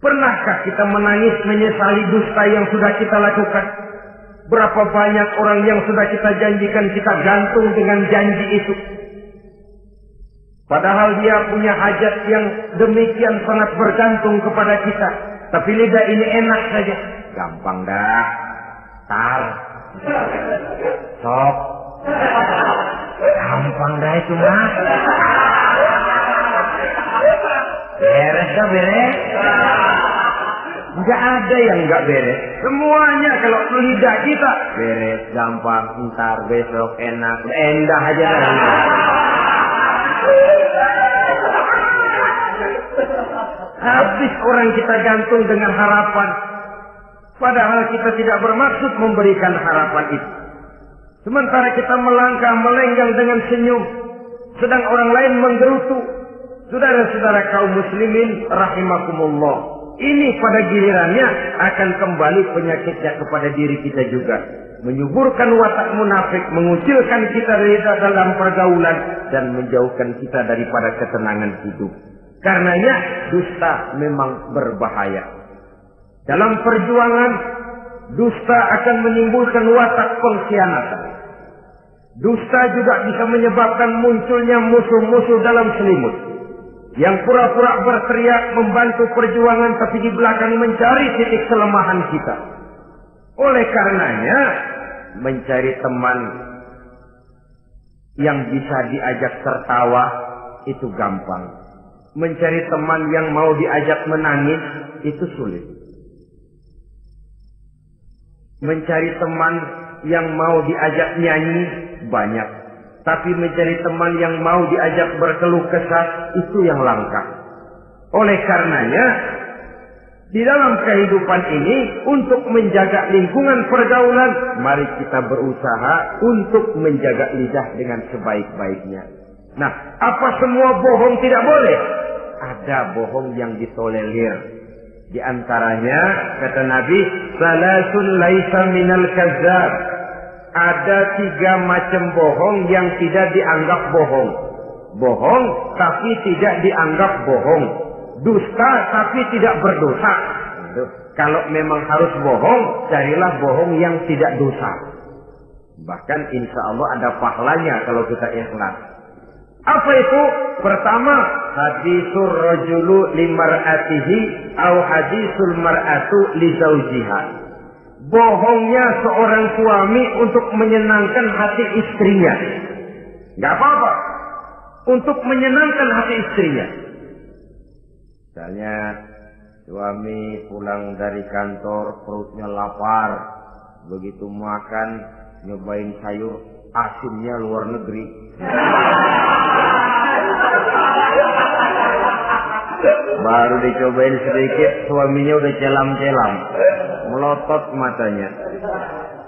Pernahkah kita menangis menyesali dusta yang sudah kita lakukan? Berapa banyak orang yang sudah kita janjikan kita gantung dengan janji itu. Padahal dia punya hajat yang demikian sangat bergantung kepada kita. Tapi lidah ini enak saja. Gampang dah. Tar. Sok. Gampang dah itu mah. Beres dah beres. Enggak ada yang enggak beres. Semuanya kalau lidah kita beres, gampang, ntar, besok, enak, endah aja dah. Habis orang kita gantung dengan harapan. Padahal kita tidak bermaksud memberikan harapan itu. Sementara kita melangkah melenggang dengan senyum, sedang orang lain menggerutu. Saudara-saudara kaum muslimin rahimakumullah, ini pada gilirannya akan kembali penyakitnya kepada diri kita juga. Menyuburkan watak munafik, mengucilkan kita dalam pergaulan, dan menjauhkan kita daripada ketenangan hidup. Karenanya dusta memang berbahaya. Dalam perjuangan, dusta akan menimbulkan watak pengkhianatan. Dusta juga bisa menyebabkan munculnya musuh-musuh dalam selimut, yang pura-pura berteriak membantu perjuangan tapi di belakang mencari titik kelemahan kita. Oleh karenanya, mencari teman yang bisa diajak tertawa itu gampang. Mencari teman yang mau diajak menangis itu sulit. Mencari teman yang mau diajak nyanyi banyak. Tapi mencari teman yang mau diajak berkeluh kesah itu yang langka. Oleh karenanya, di dalam kehidupan ini untuk menjaga lingkungan pergaulan, mari kita berusaha untuk menjaga lidah dengan sebaik-baiknya. Nah, apa semua bohong tidak boleh? Ada bohong yang ditolerir. Di antaranya, kata Nabi, salasun laisa minal kazzab. Ada 3 macam bohong yang tidak dianggap bohong. Bohong tapi tidak dianggap bohong. Dusta tapi tidak berdosa. Kalau memang harus bohong, carilah bohong yang tidak dosa. Bahkan insya Allah ada pahalanya kalau kita ikhlas. Apa itu? Pertama, hadisul rajulu limar'atihi au hadisul mar'atu li zawjiha. Bohongnya seorang suami untuk menyenangkan hati istrinya. Gak apa-apa. Untuk menyenangkan hati istrinya. Misalnya, suami pulang dari kantor, perutnya lapar. Begitu makan, nyobain sayur. asinnya luar negeri. Baru dicobain sedikit, suaminya udah celam-celam, melotot matanya.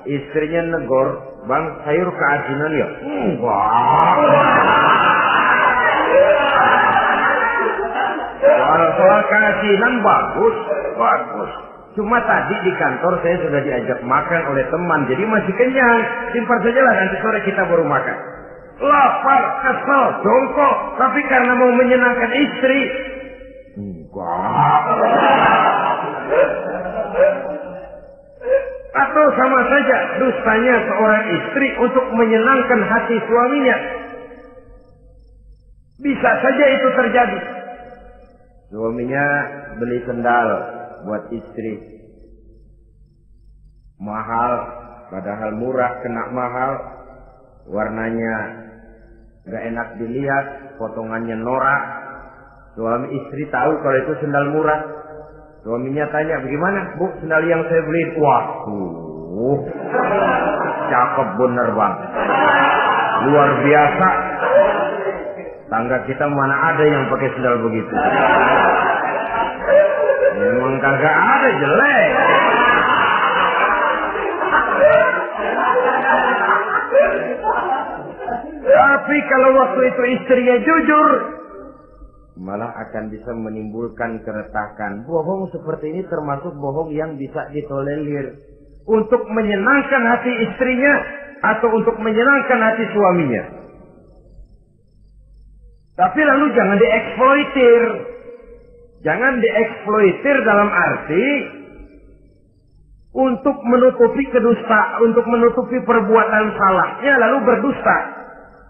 Istrinya negor, "Bang, sayur keasinan ya?" Enggak. Soal keasinan bagus. Cuma tadi di kantor saya sudah diajak makan oleh teman, jadi masih kenyang. Simpan sajalah, nanti sore kita baru makan. Lapar, kesel, jongkok, tapi karena mau menyenangkan istri. Enggak. Atau sama saja dustanya seorang istri untuk menyenangkan hati suaminya. Bisa saja itu terjadi. Suaminya beli sendal buat istri. Mahal, padahal murah, kena mahal. Warnanya gak enak dilihat, potongannya norak. Suami istri tahu kalau itu sendal murah. Suaminya tanya, "Bagaimana, Bu, sendal yang saya beli?" Waduh, cakep bener, Bang. Luar biasa. Tangga kita mana ada yang pakai sendal begitu. Memang kagak ada, jelek. Tapi kalau waktu itu istrinya jujur, malah akan bisa menimbulkan keretakan. Bohong seperti ini termasuk bohong yang bisa ditolerir. Untuk menyenangkan hati istrinya atau untuk menyenangkan hati suaminya. Tapi lalu jangan dieksploitir. Jangan dieksploitir dalam arti untuk menutupi untuk menutupi perbuatan salahnya lalu berdusta.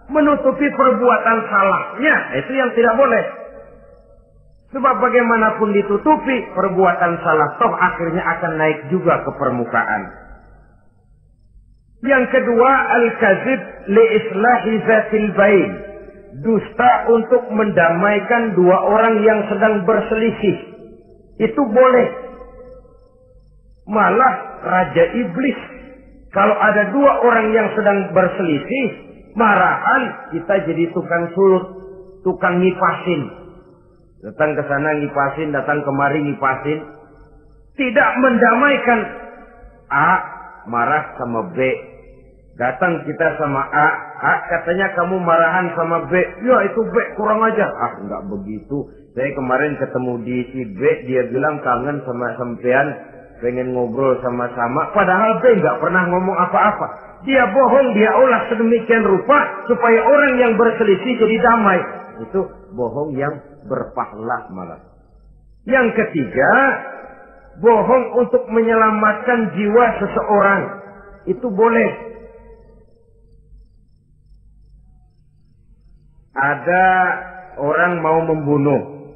Menutupi perbuatan salahnya, itu yang tidak boleh. Sebab bagaimanapun ditutupi, perbuatan salah toh akhirnya akan naik juga ke permukaan. Yang kedua, al-kazib li islahi zatil bain. Dusta untuk mendamaikan dua orang yang sedang berselisih. Itu boleh. Malah Raja Iblis, kalau ada dua orang yang sedang berselisih, marahan kita jadi tukang sulut, tukang ngipasin. Datang ke sana ngipasin, datang kemari ngipasin. Tidak mendamaikan. A marah sama B. Datang kita sama A katanya kamu marahan sama B. Ya itu B kurang aja. Enggak begitu. Saya kemarin ketemu di si B, dia bilang kangen sama sampean, pengen ngobrol sama-sama. Padahal B nggak pernah ngomong apa-apa. Dia bohong, dia olah sedemikian rupa supaya orang yang berselisih jadi damai. Itu bohong yang berpahala malah. Yang ketiga, bohong untuk menyelamatkan jiwa seseorang. Itu boleh. Ada orang mau membunuh,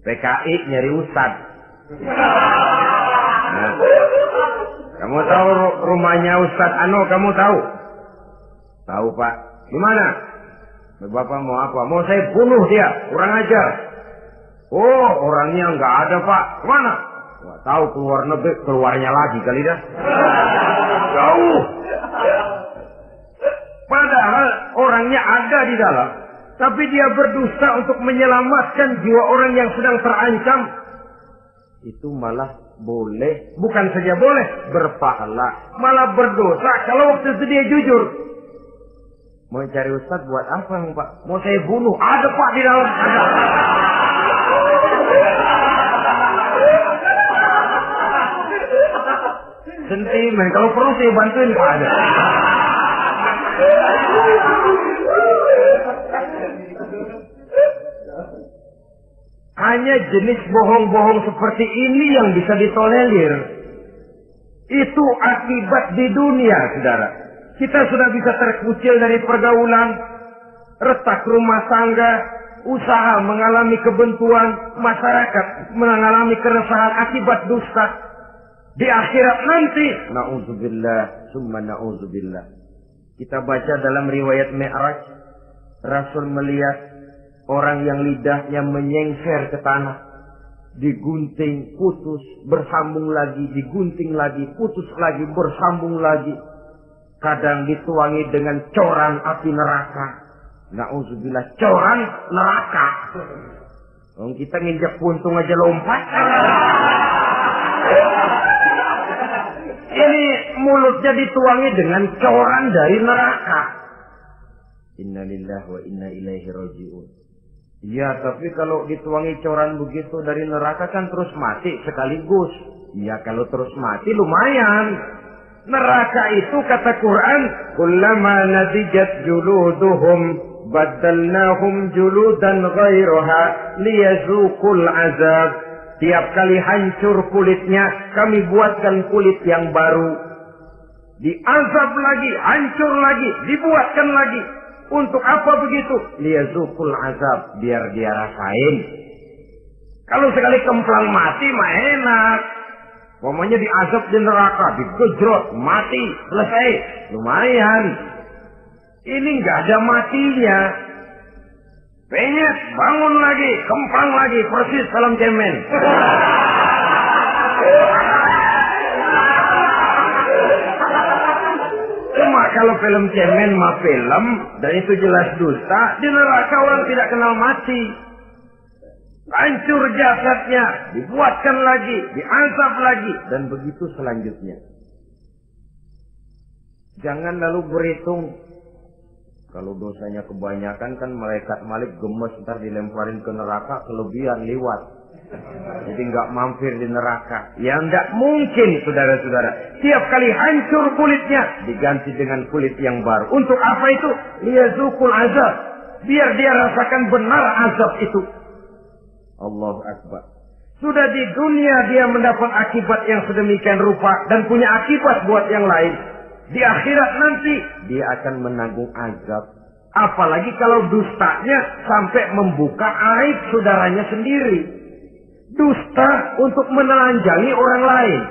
PKI nyari ustadz. Nah, kamu tahu rumahnya Ustadz Ano, kamu tahu? Tahu, Pak. Gimana? Bapak mau apa? Mau saya bunuh dia, kurang ajar. Oh, orangnya nggak ada, Pak. Kemana? Nggak tahu, keluar negeri, keluarnya lagi kali dah. Jauh. Padahal orangnya ada di dalam, tapi dia berdusta untuk menyelamatkan jiwa orang yang sedang terancam. Itu malah boleh, bukan saja boleh, berpahala, malah berdosa kalau waktu itu dia jujur. Mau cari ustadz buat apa, Pak? Mau saya bunuh? Ada, Pak, di dalam. Ada. Sentimen, kalau perlu saya bantuin, Pak, ada. Hanya jenis bohong-bohong seperti ini yang bisa ditolerir. Itu akibat di dunia, saudara. Kita sudah bisa terkucil dari pergaulan, retak rumah tangga, usaha mengalami kebuntuan, masyarakat mengalami keresahan akibat dusta. Di akhirat nanti, na'udzubillah, summa na'udzubillah. Kita baca dalam riwayat Mi'raj, Rasul melihat orang yang lidahnya menyengser ke tanah, digunting, putus, bersambung lagi, digunting lagi, putus lagi, bersambung lagi. kadang dituangi dengan coran api neraka. Na'udzubillah, coran neraka. Kita nginjak puntung aja lompat. Ini mulutnya dituangi dengan coran dari neraka. Innalillahi wa inna ilaihi raji'un. Ya, tapi kalau dituangi coran begitu dari neraka kan terus mati sekaligus. Ya, kalau terus mati lumayan. Neraka itu kata Quran, kullama nadijat juluduhum badalnahum juludan ghairaha liyazuqul azab. Tiap kali hancur kulitnya, kami buatkan kulit yang baru. Diazab lagi, hancur lagi, dibuatkan lagi. Untuk apa begitu? Liyazuqul azab, biar dia rasain. Kalau sekali kemplang mati mah enak. Pokoknya diazab di neraka, digejrot, mati, selesai. Lumayan. Ini nggak ada matinya. Penyet, bangun lagi, kemplang lagi, persis film cemen. Cuma kalau film cemen mah film, dan itu jelas dusta, di neraka orang tidak kenal mati. Hancur jasadnya, dibuatkan lagi, diazab lagi, dan begitu selanjutnya. Jangan lalu berhitung. Kalau dosanya kebanyakan kan malaikat Malik gemes, ntar dilemparin ke neraka, kelebihan liwat. Jadi nggak mampir di neraka. Ya nggak mungkin, saudara-saudara. Tiap kali hancur kulitnya, diganti dengan kulit yang baru. Untuk apa itu? Liyazuqul azab. Biar dia rasakan benar azab itu. Allahu Akbar. Sudah di dunia dia mendapat akibat yang sedemikian rupa dan punya akibat buat yang lain. Di akhirat nanti dia akan menanggung azab. Apalagi kalau dustanya sampai membuka aib saudaranya sendiri. Dusta untuk menelanjangi orang lain.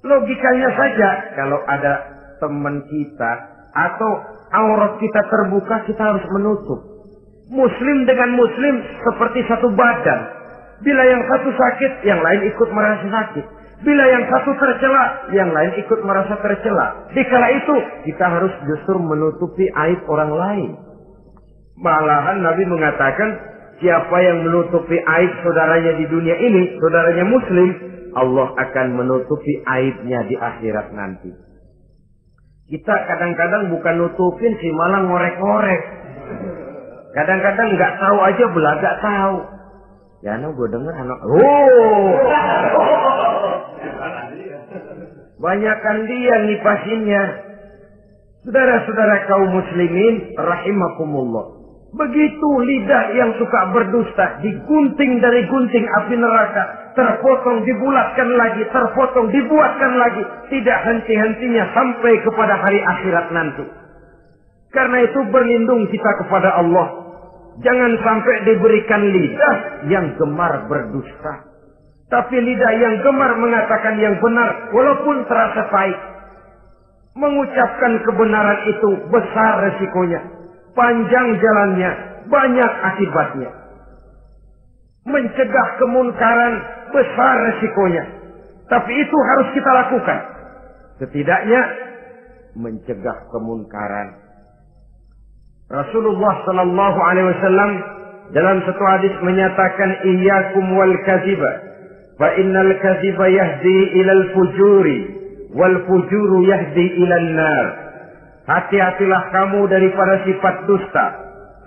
Logikanya saja, kalau ada teman kita atau aurat kita terbuka, kita harus menutup. Muslim dengan muslim seperti satu badan. Bila yang satu sakit, yang lain ikut merasa sakit. Bila yang satu tercela, yang lain ikut merasa tercela. Dikala itu, kita harus justru menutupi aib orang lain. Malahan Nabi mengatakan, siapa yang menutupi aib saudaranya di dunia ini, saudaranya muslim, Allah akan menutupi aibnya di akhirat nanti. Kita kadang-kadang bukan nutupin sih, malah ngorek-ngorek. Kadang-kadang nggak tahu aja belagak tahu. Ya, gue dengar anak. Banyakan dia ngipasinnya. Saudara-saudara kaum muslimin rahimakumullah. Begitu lidah yang suka berdusta digunting dari gunting api neraka, terpotong dibulatkan lagi, terpotong dibuatkan lagi, tidak henti-hentinya sampai kepada hari akhirat nanti. Karena itu berlindung kita kepada Allah. Jangan sampai diberikan lidah yang gemar berdusta. Tapi lidah yang gemar mengatakan yang benar walaupun terasa pahit. Mengucapkan kebenaran itu besar resikonya. Panjang jalannya, banyak akibatnya. Mencegah kemunkaran besar resikonya. Tapi itu harus kita lakukan. Setidaknya mencegah kemunkaran. Rasulullah sallallahu alaihi wasallam dalam satu hadis menyatakan iyyakum wal kadziba fa innal kadziba yahdi ilal fujuri wal fujuru yahdi ilal nar. Hati-hatilah kamu daripada sifat dusta,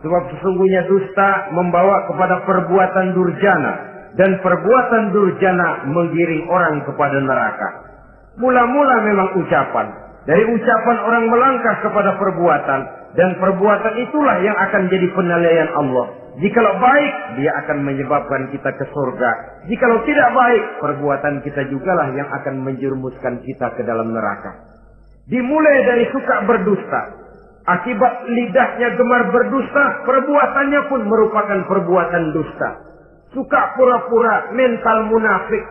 sebab sesungguhnya dusta membawa kepada perbuatan durjana dan perbuatan durjana menggiring orang kepada neraka. Mula-mula memang ucapan, dari ucapan orang melangkah kepada perbuatan. Dan perbuatan itulah yang akan jadi penilaian Allah. Jikalau baik, dia akan menyebabkan kita ke surga. Jikalau tidak baik, perbuatan kita jugalah yang akan menjerumuskan kita ke dalam neraka. Dimulai dari suka berdusta. Akibat lidahnya gemar berdusta, perbuatannya pun merupakan perbuatan dusta. Suka pura-pura, mental munafik.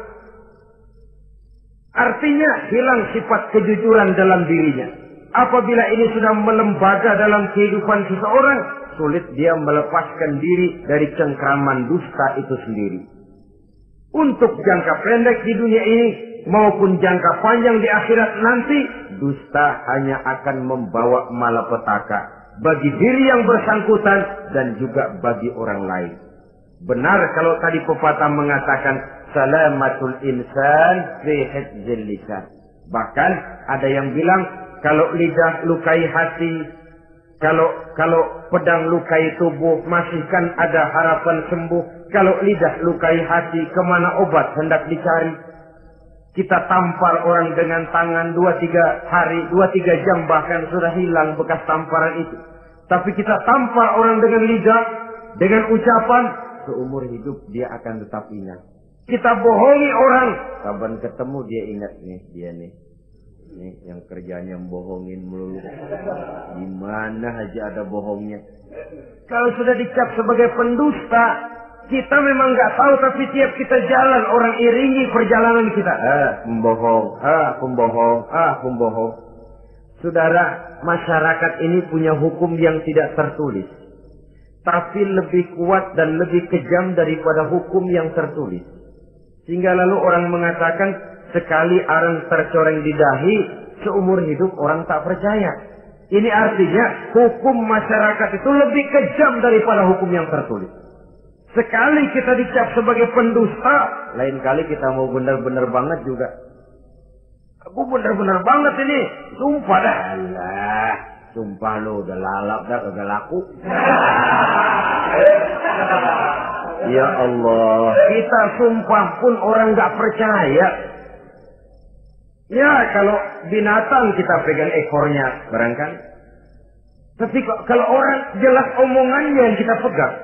Artinya hilang sifat kejujuran dalam dirinya. Apabila ini sudah melembaga dalam kehidupan seseorang, sulit dia melepaskan diri dari cengkraman dusta itu sendiri. untuk jangka pendek di dunia ini maupun jangka panjang di akhirat nanti, dusta hanya akan membawa malapetaka bagi diri yang bersangkutan dan juga bagi orang lain. Benar kalau tadi pepatah mengatakan salamatul insan fi hifdzil lisan. Bahkan ada yang bilang kalau lidah lukai hati, kalau pedang lukai tubuh, masihkan ada harapan sembuh. Kalau lidah lukai hati, kemana obat hendak dicari? Kita tampar orang dengan tangan 2-3 hari, 2-3 jam bahkan sudah hilang bekas tamparan itu. Tapi kita tampar orang dengan lidah, dengan ucapan, seumur hidup dia akan tetap ingat. Kita bohongi orang, kapan ketemu dia ingat nih, dia nih. Nih yang kerjanya bohongin melulu. Gimana aja ada bohongnya. Kalau sudah dicap sebagai pendusta, kita memang nggak tahu, tapi tiap kita jalan orang iringi perjalanan kita. Pembohong, pembohong, pembohong. Saudara, masyarakat ini punya hukum yang tidak tertulis, tapi lebih kuat dan lebih kejam daripada hukum yang tertulis. Sehingga lalu orang mengatakan, sekali arang tercoreng di dahi, seumur hidup orang tak percaya. Ini artinya hukum masyarakat itu lebih kejam daripada hukum yang tertulis. Sekali kita dicap sebagai pendusta, lain kali kita mau benar-benar banget juga. Aku benar-benar banget ini, sumpah dah. Alah, sumpah lo udah lalap dah, udah laku. Ya Allah, kita sumpah pun orang gak percaya. Ya, kalau binatang kita pegang ekornya, barangkali. Tapi kalau orang jelas omongannya yang kita pegang.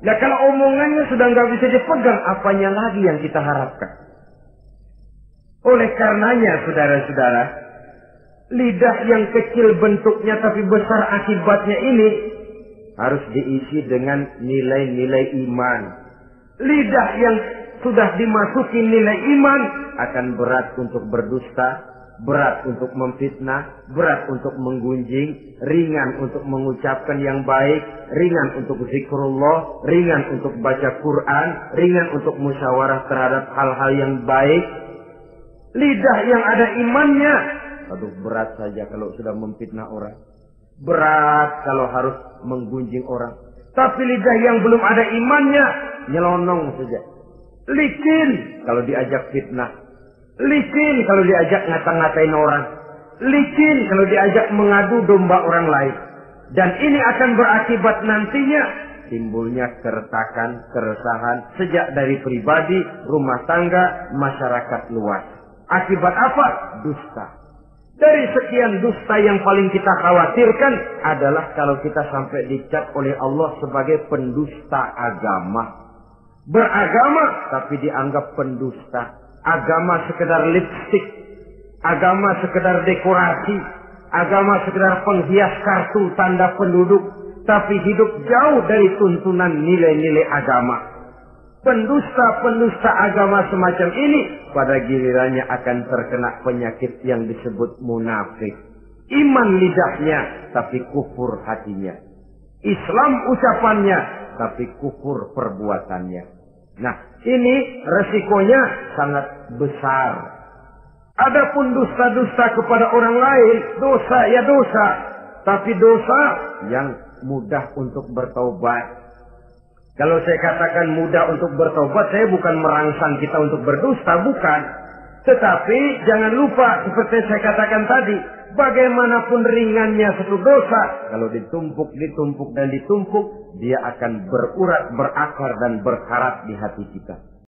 Nah, kalau omongannya sudah nggak bisa dipegang, apanya lagi yang kita harapkan? Oleh karenanya, saudara-saudara, lidah yang kecil bentuknya tapi besar akibatnya ini harus diisi dengan nilai-nilai iman. Lidah yang sudah dimasuki nilai iman akan berat untuk berdusta, berat untuk memfitnah, berat untuk menggunjing, ringan untuk mengucapkan yang baik, ringan untuk zikrullah, ringan untuk baca Quran, ringan untuk musyawarah terhadap hal-hal yang baik. Lidah yang ada imannya, aduh berat saja kalau sudah memfitnah orang, berat kalau harus menggunjing orang. Tapi lidah yang belum ada imannya, nyelonong saja. Licin kalau diajak fitnah, licin kalau diajak ngata-ngatain orang, licin kalau diajak mengadu domba orang lain. Dan ini akan berakibat nantinya timbulnya keretakan, keresahan sejak dari pribadi, rumah tangga, masyarakat luas. Akibat apa? Dusta. Dari sekian dusta yang paling kita khawatirkan adalah kalau kita sampai dicap oleh Allah sebagai pendusta agama. Beragama tapi dianggap pendusta. Agama sekedar lipstik, agama sekedar dekorasi, agama sekedar penghias kartu tanda penduduk, tapi hidup jauh dari tuntunan nilai-nilai agama. Pendusta-pendusta agama semacam ini pada gilirannya akan terkena penyakit yang disebut munafik. Iman lidahnya tapi kufur hatinya. Islam ucapannya tapi kufur perbuatannya. Nah, ini resikonya sangat besar. Adapun dusta-dusta kepada orang lain, dosa ya dosa, tapi dosa yang mudah untuk bertaubat. Kalau saya katakan mudah untuk bertobat, saya bukan merangsang kita untuk berdusta, bukan. Tetapi jangan lupa, seperti saya katakan tadi, bagaimanapun ringannya satu dosa, kalau ditumpuk, dan ditumpuk, dia akan berurat, berakar, dan berkarat di hati kita.